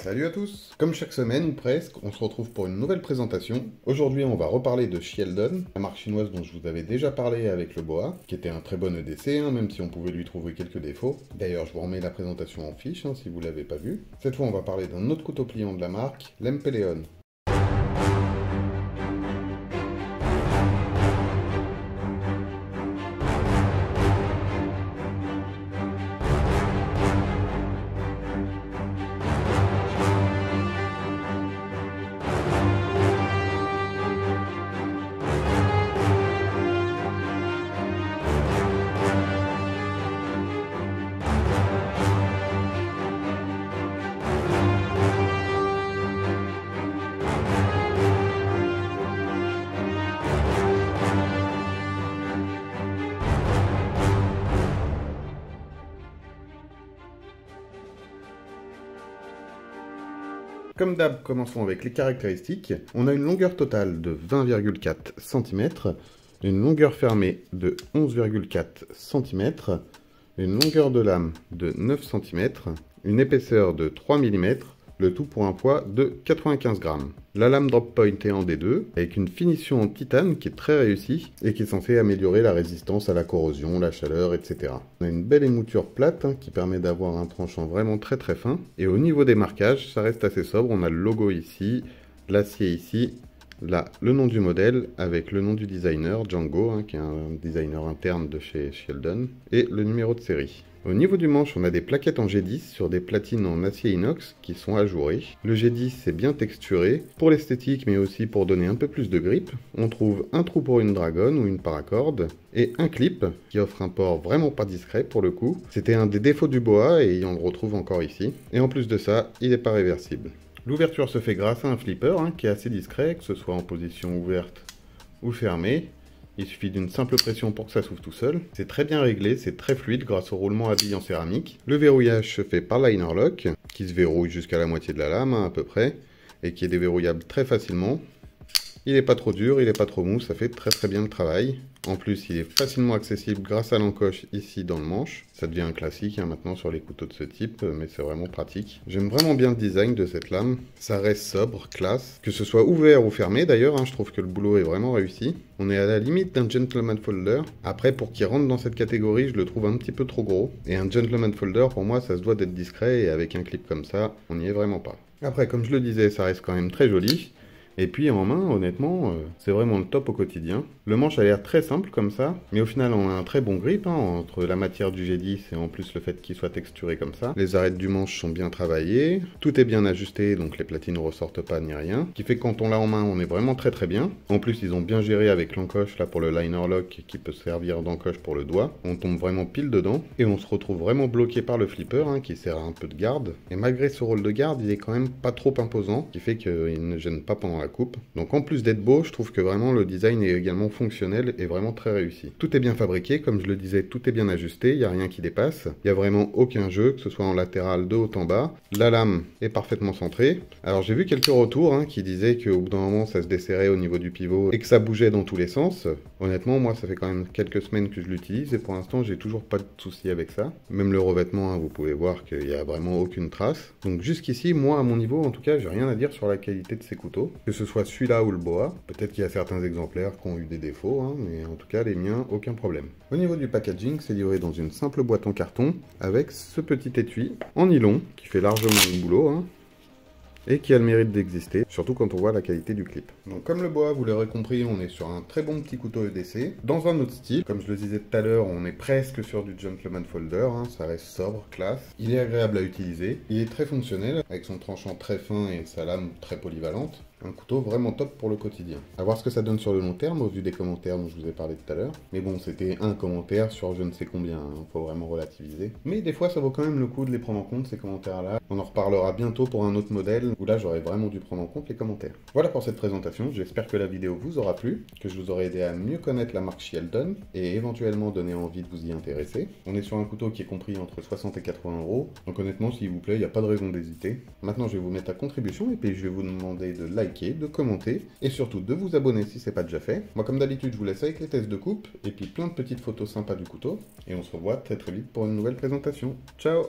Salut à tous! Comme chaque semaine, ou presque, on se retrouve pour une nouvelle présentation. Aujourd'hui, on va reparler de Sheldon, la marque chinoise dont je vous avais déjà parlé avec le Boa, qui était un très bon EDC, même si on pouvait lui trouver quelques défauts. D'ailleurs, je vous remets la présentation en fiche, si vous ne l'avez pas vue. Cette fois, on va parler d'un autre couteau pliant de la marque, l'Empeleon. Comme d'hab, commençons avec les caractéristiques. On a une longueur totale de 20,4 cm, une longueur fermée de 11,4 cm, une longueur de lame de 9 cm, une épaisseur de 3 mm, le tout pour un poids de 95 grammes. La lame drop point est en D2, avec une finition en titane qui est très réussie et qui est censée améliorer la résistance à la corrosion, la chaleur, etc. On a une belle émouture plate qui permet d'avoir un tranchant vraiment très fin. Et au niveau des marquages, ça reste assez sobre. On a le logo ici, l'acier ici, là le nom du modèle avec le nom du designer, Django, qui est un designer interne de chez Sheldon, et le numéro de série. Au niveau du manche, on a des plaquettes en G10 sur des platines en acier inox qui sont ajourées. Le G10 c'est bien texturé, pour l'esthétique mais aussi pour donner un peu plus de grip. On trouve un trou pour une dragonne ou une paracorde et un clip qui offre un port vraiment pas discret pour le coup. C'était un des défauts du Boa et on le retrouve encore ici. Et en plus de ça, il n'est pas réversible. L'ouverture se fait grâce à un flipper qui est assez discret, que ce soit en position ouverte ou fermée. Il suffit d'une simple pression pour que ça s'ouvre tout seul. C'est très bien réglé, c'est très fluide grâce au roulement à billes en céramique. Le verrouillage se fait par liner lock, qui se verrouille jusqu'à la moitié de la lame à peu près, et qui est déverrouillable très facilement. Il n'est pas trop dur, il n'est pas trop mou, ça fait très bien le travail. En plus, il est facilement accessible grâce à l'encoche ici dans le manche. Ça devient un classique maintenant sur les couteaux de ce type, mais c'est vraiment pratique. J'aime vraiment bien le design de cette lame. Ça reste sobre, classe. Que ce soit ouvert ou fermé d'ailleurs, je trouve que le boulot est vraiment réussi. On est à la limite d'un gentleman folder. Après, pour qu'il rentre dans cette catégorie, je le trouve un petit peu trop gros. Et un gentleman folder, pour moi, ça se doit d'être discret. Et avec un clip comme ça, on n'y est vraiment pas. Après, comme je le disais, ça reste quand même très joli. Et puis en main, honnêtement, c'est vraiment le top au quotidien. Le manche a l'air très simple comme ça, mais au final on a un très bon grip, entre la matière du G10 et en plus le fait qu'il soit texturé comme ça. Les arêtes du manche sont bien travaillées, tout est bien ajusté, donc les platines ne ressortent pas ni rien. Ce qui fait que quand on l'a en main, on est vraiment très bien. En plus, ils ont bien géré avec l'encoche là pour le liner lock qui peut servir d'encoche pour le doigt. On tombe vraiment pile dedans et on se retrouve vraiment bloqué par le flipper qui sert à un peu de garde. Et malgré ce rôle de garde, il est quand même pas trop imposant, ce qui fait qu'il ne gêne pas pendant la coupe. Donc en plus d'être beau, je trouve que vraiment le design est également fonctionnel et vraiment très réussi. Tout est bien fabriqué, comme je le disais, tout est bien ajusté, il n'y a rien qui dépasse. Il n'y a vraiment aucun jeu, que ce soit en latéral, de haut en bas. La lame est parfaitement centrée. Alors j'ai vu quelques retours qui disaient qu'au bout d'un moment ça se desserrait au niveau du pivot et que ça bougeait dans tous les sens. Honnêtement, moi ça fait quand même quelques semaines que je l'utilise et pour l'instant j'ai toujours pas de souci avec ça. Même le revêtement, vous pouvez voir qu'il n'y a vraiment aucune trace. Donc jusqu'ici, moi à mon niveau en tout cas, j'ai rien à dire sur la qualité de ces couteaux. Que ce soit celui-là ou le Boa. Peut-être qu'il y a certains exemplaires qui ont eu des défauts, mais en tout cas les miens, aucun problème. Au niveau du packaging, c'est livré dans une simple boîte en carton avec ce petit étui en nylon qui fait largement le boulot. Et qui a le mérite d'exister, surtout quand on voit la qualité du clip. Donc comme le Boa, vous l'aurez compris, on est sur un très bon petit couteau EDC, dans un autre style. Comme je le disais tout à l'heure, on est presque sur du gentleman folder, ça reste sobre, classe. Il est agréable à utiliser, il est très fonctionnel, avec son tranchant très fin et sa lame très polyvalente. Un couteau vraiment top pour le quotidien. A voir ce que ça donne sur le long terme, au vu des commentaires dont je vous ai parlé tout à l'heure. Mais bon, c'était un commentaire sur je ne sais combien, faut vraiment relativiser. Mais des fois, ça vaut quand même le coup de les prendre en compte, ces commentaires-là. On en reparlera bientôt pour un autre modèle, où là, j'aurais vraiment dû prendre en compte les commentaires. Voilà pour cette présentation, j'espère que la vidéo vous aura plu, que je vous aurai aidé à mieux connaître la marque Sheldon, et éventuellement donner envie de vous y intéresser. On est sur un couteau qui est compris entre 60 et 80 €, donc honnêtement, s'il vous plaît, il n'y a pas de raison d'hésiter. Maintenant, je vais vous mettre à contribution, et puis je vais vous demander de liker, de commenter et surtout de vous abonner si c'est pas déjà fait. Moi comme d'habitude je vous laisse avec les tests de coupe et puis plein de petites photos sympas du couteau et on se revoit très vite pour une nouvelle présentation. Ciao!